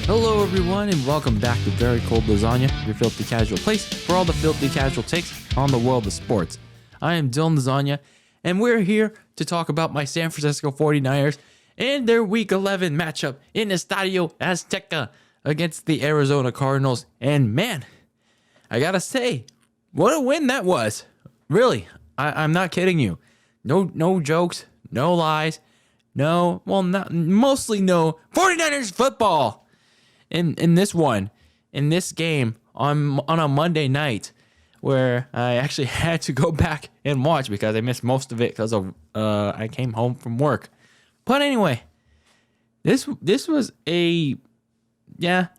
Hello everyone and welcome back to Very Cold Lasagna, your filthy casual place for all the filthy casual takes on the world of sports. I am DylanLasagna and we're here to talk about my San Francisco 49ers and their Week 11 matchup in Estadio Azteca against the Arizona Cardinals. And man, I gotta say, what a win that was. Really, I'm not kidding you. No jokes, no lies, mostly no 49ers football. In this game on a Monday night, where I actually had to go back and watch because I missed most of it because of I came home from work. But anyway, this was it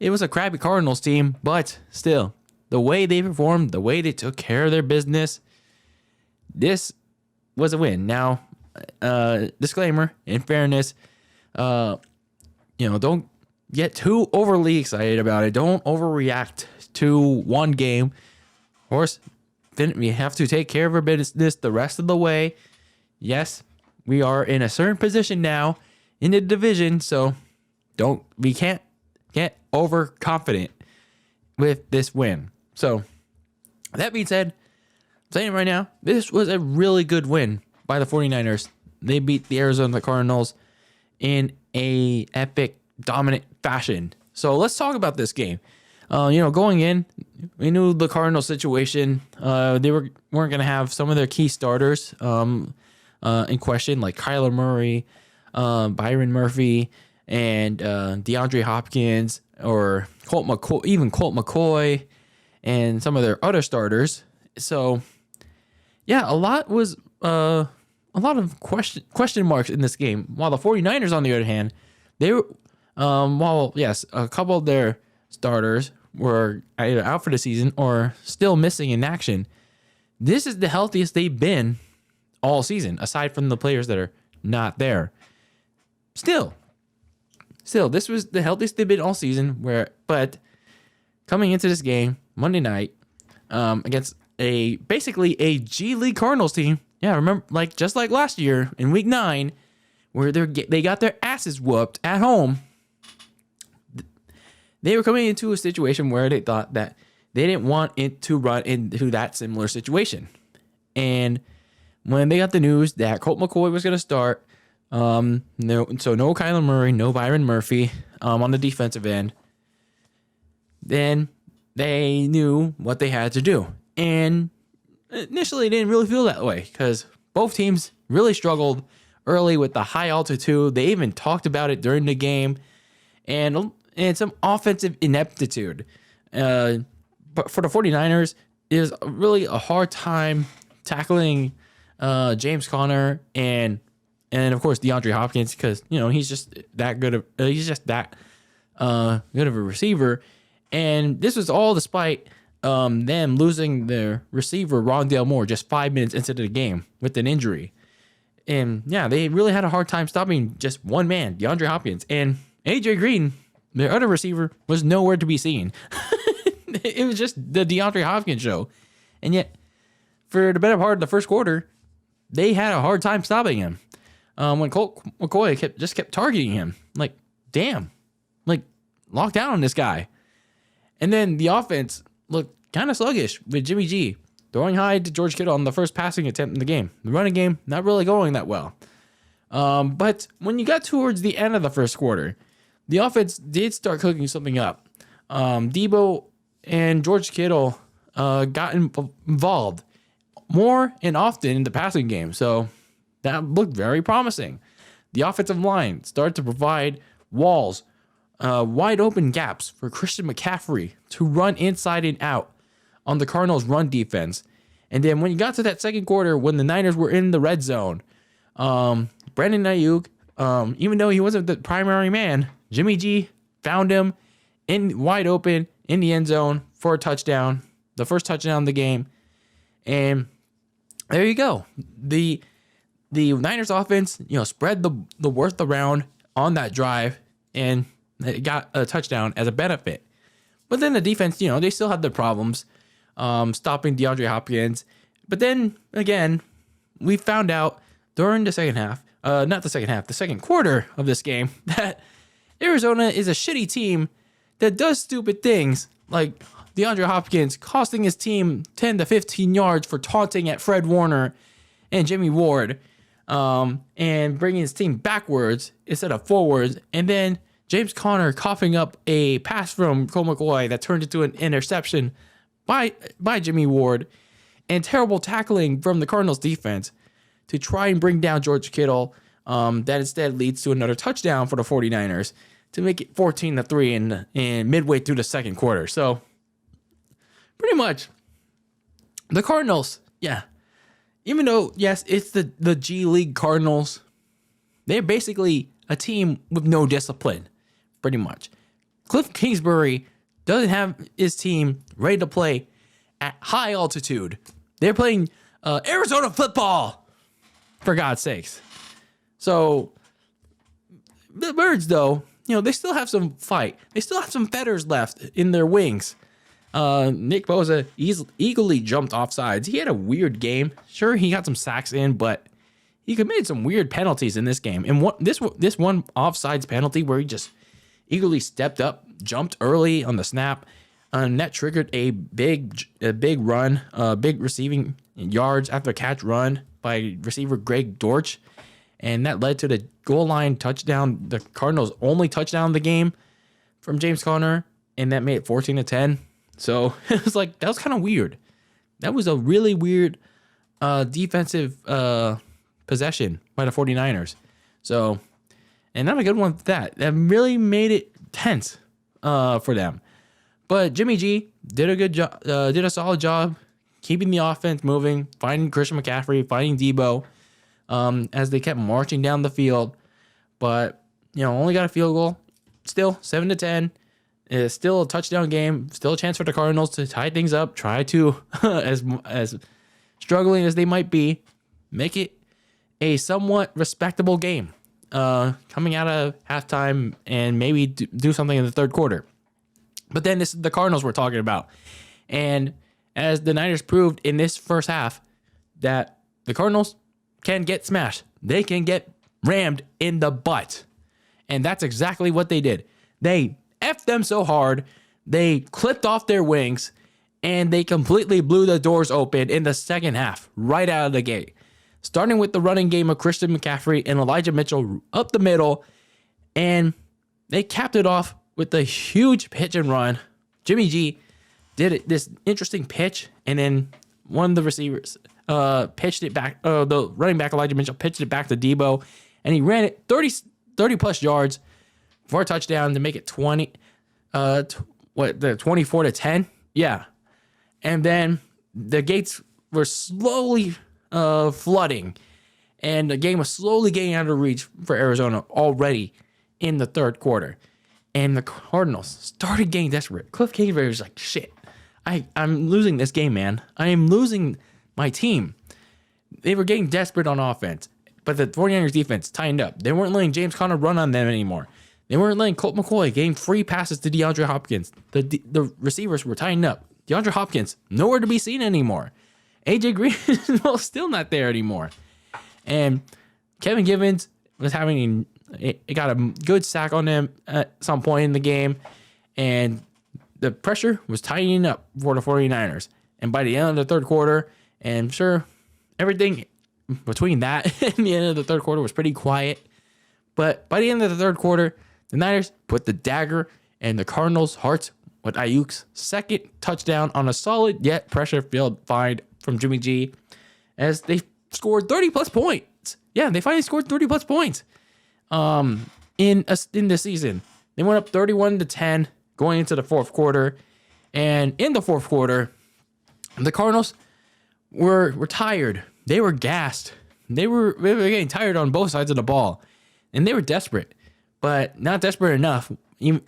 was a crappy Cardinals team, but still, the way they performed, the way they took care of their business, this was a win. Now, disclaimer, in fairness, don't get too overly excited about it. Don't overreact to one game. Of course, we have to take care of our business the rest of the way. Yes, we are in a certain position now in the division, so we can't get overconfident with this win. So, that being said, I'm saying right now, this was a really good win by the 49ers. They beat the Arizona Cardinals in a epic, dominant fashion. So let's talk about this game. Going in, we knew the Cardinals situation. They weren't going to have some of their key starters in question, like Kyler Murray, Byron Murphy, and DeAndre Hopkins, or Colt McCoy, and some of their other starters. So, yeah, a lot of question marks in this game. While the 49ers, on the other hand, they were, a couple of their starters were either out for the season or still missing in action. This is the healthiest they've been all season, aside from the players that are not there. Still, this was the healthiest they've been all season. But coming into this game Monday night against basically a G League Cardinals team. Yeah, remember, just like last year in Week 9, where they got their asses whooped at home. They were coming into a situation where they thought that they didn't want it to run into that similar situation. And when they got the news that Colt McCoy was going to start, no Kyler Murray, no Byron Murphy on the defensive end, then they knew what they had to do. And initially, it didn't really feel that way because both teams really struggled early with the high altitude. They even talked about it during the game, and some offensive ineptitude. But for the 49ers, it is really a hard time tackling James Conner and of course DeAndre Hopkins, because he's just that good of a receiver. And this was all despite them losing their receiver Rondale Moore just 5 minutes into the game with an injury. And yeah, they really had a hard time stopping just one man, DeAndre Hopkins. And AJ Green, their other receiver, was nowhere to be seen. It was just the DeAndre Hopkins show. And yet, for the better part of the first quarter, they had a hard time stopping him. When Colt McCoy kept targeting him. Damn. Lock down on this guy. And then the offense looked kind of sluggish with Jimmy G throwing high to George Kittle on the first passing attempt in the game. The running game, not really going that well. But when you got towards the end of the first quarter, the offense did start cooking something up. Debo and George Kittle got involved more and often in the passing game. So that looked very promising. The offensive line started to provide walls, wide open gaps for Christian McCaffrey to run inside and out on the Cardinals' run defense. And then when you got to that second quarter, when the Niners were in the red zone, Brandon Aiyuk, even though he wasn't the primary man, Jimmy G found him in wide open in the end zone for a touchdown, the first touchdown of the game. And there you go. The Niners offense, spread the worth around on that drive, and it got a touchdown as a benefit. But then the defense, they still had their problems stopping DeAndre Hopkins. But then, again, we found out during the second half, the second quarter of this game, that Arizona is a shitty team that does stupid things, like DeAndre Hopkins costing his team 10 to 15 yards for taunting at Fred Warner and Jimmy Ward, and bringing his team backwards instead of forwards, and then James Conner coughing up a pass from Colt McCoy that turned into an interception by Jimmy Ward, and terrible tackling from the Cardinals defense to try and bring down George Kittle, that instead leads to another touchdown for the 49ers to make it 14-3 in midway through the second quarter. So pretty much the Cardinals, even though, yes, it's the G League Cardinals, they're basically a team with no discipline, pretty much. Cliff Kingsbury doesn't have his team ready to play at high altitude. They're playing Arizona football, for God's sakes. So the Birds, though, they still have some fight. They still have some feathers left in their wings. Nick Bosa eagerly jumped off sides. He had a weird game. Sure, he got some sacks in, but he committed some weird penalties in this game. And this one offsides penalty where he just eagerly stepped up, jumped early on the snap, and that triggered a big run, big receiving yards after catch run by receiver Greg Dortch, and that led to the goal line touchdown, the Cardinals' only touchdown of the game from James Conner, and that made it 14-10. So it was like, that was kind of weird. That was a really weird defensive possession by the 49ers. So, and not a good one for that. That really made it tense for them. But Jimmy G did a good job, did a solid job keeping the offense moving, finding Christian McCaffrey, finding Debo, as they kept marching down the field. But, only got a field goal. Still 7-10. It's still a touchdown game. Still a chance for the Cardinals to tie things up. Try to, as struggling as they might be, make it a somewhat respectable game. Coming out of halftime and maybe do something in the third quarter. But then this is the Cardinals we're talking about. And as the Niners proved in this first half, that the Cardinals can get smashed. They can get rammed in the butt. And that's exactly what they did. They F them so hard, they clipped off their wings, and they completely blew the doors open in the second half, right out of the gate. Starting with the running game of Christian McCaffrey and Elijah Mitchell up the middle, and they capped it off with a huge pitch and run. Jimmy G did this interesting pitch, and then one of the receivers pitched it back. The running back Elijah Mitchell pitched it back to Debo, and he ran it 30 plus yards for a touchdown to make it 24-10. Yeah, and then the gates were slowly flooding, and the game was slowly getting out of reach for Arizona already in the third quarter. And the Cardinals started getting desperate. Cliff Kingsbury was like, shit, I'm losing this game, man. I am losing my team. They were getting desperate on offense, but the 49ers defense tightened up. They weren't letting James Conner run on them anymore. They weren't letting Colt McCoy getting free passes to DeAndre Hopkins. The receivers were tightened up. DeAndre Hopkins, nowhere to be seen anymore. AJ Green is still not there anymore. And Kevin Givens was having... It got a good sack on him at some point in the game, and the pressure was tightening up for the 49ers. And by the end of the third quarter, and sure, everything between that and the end of the third quarter was pretty quiet. But by the end of the third quarter, the Niners put the dagger in the Cardinals' hearts with Aiyuk's second touchdown on a solid yet pressure-filled find from Jimmy G, as they scored 30-plus points. Yeah, they finally scored 30-plus points. In the season. They went up 31-10 going into the fourth quarter. And in the fourth quarter, the Cardinals were tired. They were gassed. They were getting tired on both sides of the ball. And they were desperate, but not desperate enough.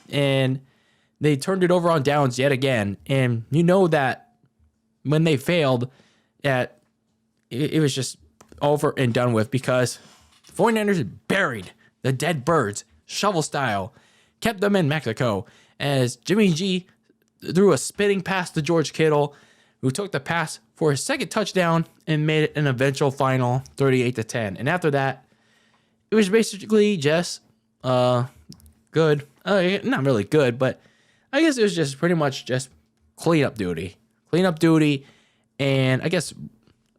And they turned it over on downs yet again. And you know that when they failed, that it was just over and done with, because the 49ers buried the dead birds, shovel style, kept them in Mexico, as Jimmy G threw a spinning pass to George Kittle, who took the pass for his second touchdown and made it an eventual final 38-10. And after that, it was basically just good. Not really good, but I guess it was just pretty much just cleanup duty. Cleanup duty, and I guess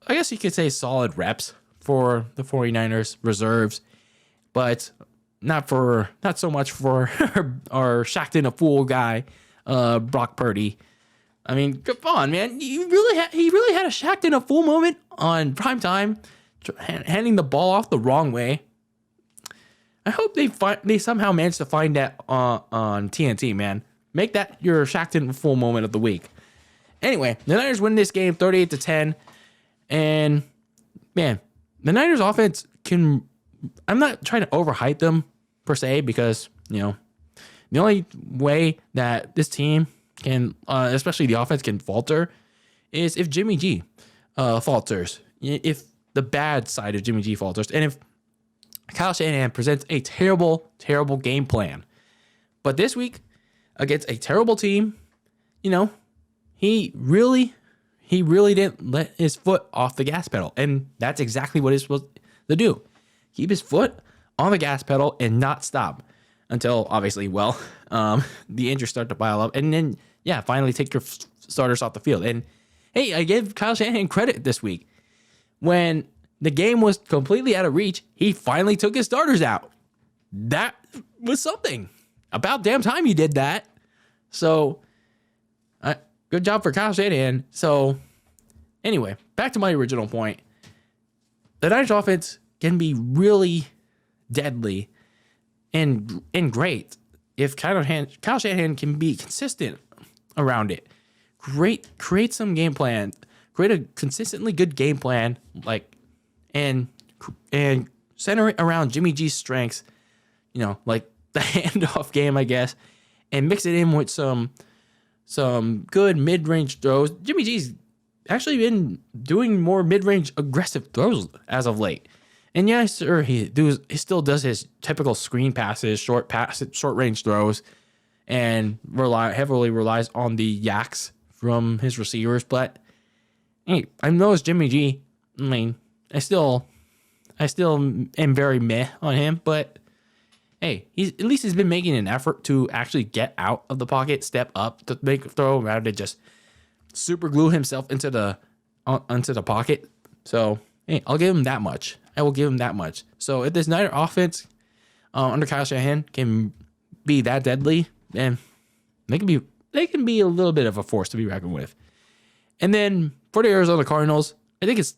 you could say solid reps for the 49ers reserves, but not so much for our shacked in a fool guy, Brock Purdy. I mean, come on, man. He really had a shacked in a fool moment on prime time, handing the ball off the wrong way. I hope they somehow manage to find that on TNT, man. Make that your shacked in a fool moment of the week. Anyway, the Niners win this game 38-10, and man, the Niners offense can. I'm not trying to overhype them per se, because the only way that this team can, especially the offense, can falter is if Jimmy G falters. If the bad side of Jimmy G falters, and if Kyle Shanahan presents a terrible, terrible game plan. But this week, against a terrible team, he really didn't let his foot off the gas pedal. And that's exactly what he's supposed to do. Keep his foot on the gas pedal and not stop until, obviously, the injuries start to pile up. And then, finally take your starters off the field. And, hey, I give Kyle Shanahan credit this week. When the game was completely out of reach, he finally took his starters out. That was something. About damn time he did that. So, good job for Kyle Shanahan. So, anyway, back to my original point. The Niners offense can be really deadly and great if Kyle Shanahan can be consistent around it. Create some game plan. Create a consistently good game plan, and center it around Jimmy G's strengths, like the handoff game, I guess, and mix it in with some good mid-range throws. Jimmy G's actually been doing more mid-range aggressive throws as of late. And yes, sir, he still does his typical screen passes, short range throws, and heavily relies on the yaks from his receivers. But hey, I know it's Jimmy G. I mean, I still am very meh on him, but hey, he's been making an effort to actually get out of the pocket, step up to make a throw rather than just super glue himself into the pocket. So hey, I'll give him that much. I will give him that much. So if this Niner offense under Kyle Shanahan can be that deadly, then they can be a little bit of a force to be reckoned with. And then for the Arizona Cardinals, I think it's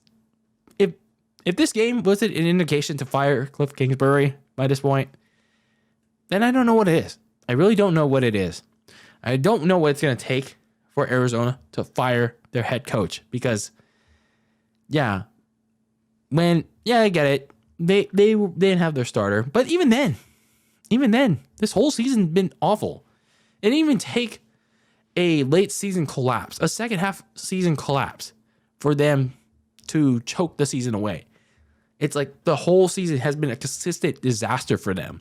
if this game wasn't an indication to fire Cliff Kingsbury by this point, then I don't know what it is. I really don't know what it is. I don't know what it's going to take for Arizona to fire their head coach, because I get it. They didn't have their starter, but even then, this whole season's been awful. It didn't even take a late season collapse, a second half season collapse, for them to choke the season away. It's like the whole season has been a consistent disaster for them.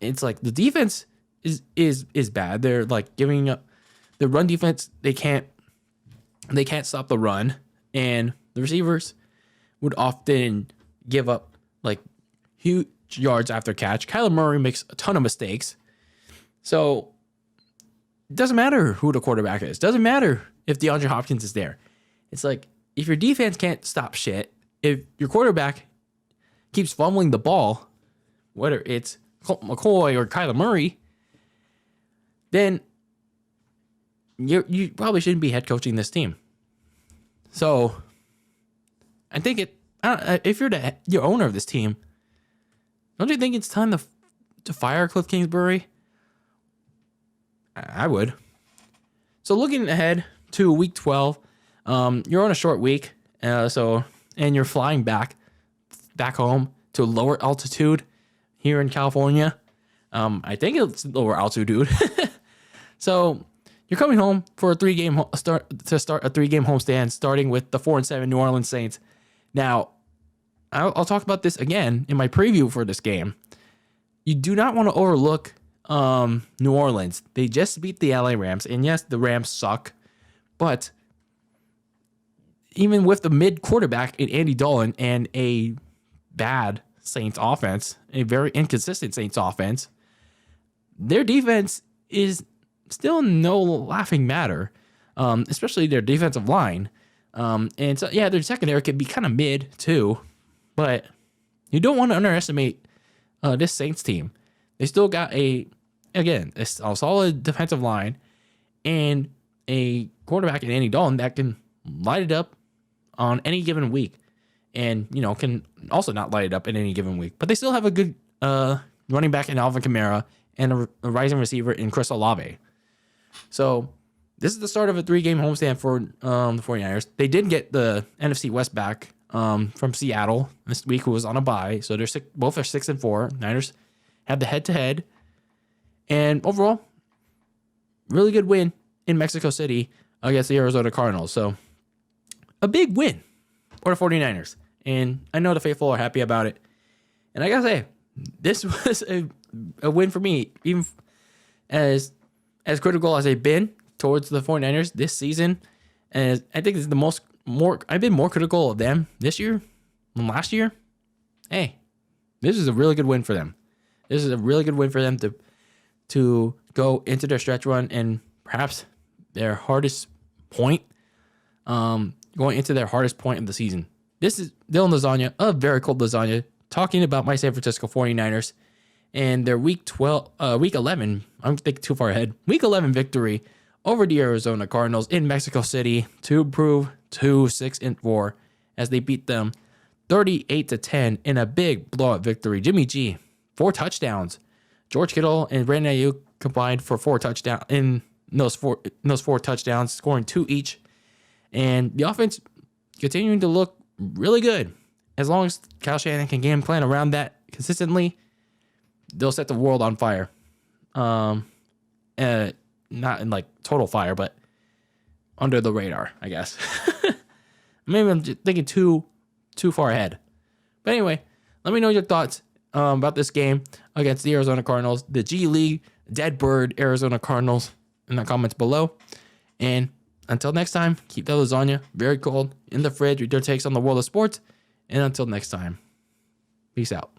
It's like the defense is bad. They're like giving up the run defense. They can't stop the run, and the receivers would often give up like huge yards after catch. Kyler Murray makes a ton of mistakes. So it doesn't matter who the quarterback is. Doesn't matter if DeAndre Hopkins is there. It's like, if your defense can't stop shit, if your quarterback keeps fumbling the ball, whether it's Colt McCoy or Kyler Murray, then you probably shouldn't be head coaching this team. So I think if you're the owner of this team, don't you think it's time to fire Cliff Kingsbury? I would. So looking ahead to week 12, you're on a short week, and you're flying back home to lower altitude here in California. I think it's lower altitude. So you're coming home for a 3-game start a 3-game homestand, starting with the 4-7 New Orleans Saints. Now, I'll talk about this again in my preview for this game. You do not want to overlook New Orleans. They just beat the LA Rams, and yes, the Rams suck, but even with the mid quarterback in Andy Dalton and a bad Saints offense, a very inconsistent Saints offense, their defense is still no laughing matter, especially their defensive line. And so, yeah, their secondary could be kind of mid too, but you don't want to underestimate this Saints team. They still got a solid defensive line and a quarterback in Andy Dalton that can light it up on any given week, and can also not light it up in any given week. But they still have a good running back in Alvin Kamara and a rising receiver in Chris Olave. So this is the start of a 3-game homestand for the 49ers. They did get the NFC West back from Seattle this week, who was on a bye. So both are 6-4. Niners had the head-to-head. And overall, really good win in Mexico City against the Arizona Cardinals. So a big win for the 49ers. And I know the faithful are happy about it. And I got to say, this was a win for me, even as critical as they've been towards the 49ers this season. And I think it's I've been more critical of them this year than last year. Hey, this is a really good win for them. This is a really good win for them to go into their stretch run and perhaps their hardest point, going into their hardest point of the season. This is DylanLasagna of Very Cold Lasagna talking about my San Francisco 49ers and their week 11, I'm thinking too far ahead, week 11 victory over the Arizona Cardinals in Mexico City to improve to 6-4 as they beat them 38-10 in a big blowout victory. Jimmy G, 4 touchdowns. George Kittle and Brandon Aiyuk combined for 4 touchdowns in those four touchdowns, scoring 2 each. And the offense continuing to look really good. As long as Kyle Shanahan can game plan around that consistently, they'll set the world on fire. Not in like total fire, but under the radar, I guess. Maybe I'm just thinking too far ahead. But anyway, let me know your thoughts about this game against the Arizona Cardinals, the G League Dead Bird Arizona Cardinals, in the comments below. And until next time, keep that lasagna very cold in the fridge with your takes on the world of sports. And until next time, peace out.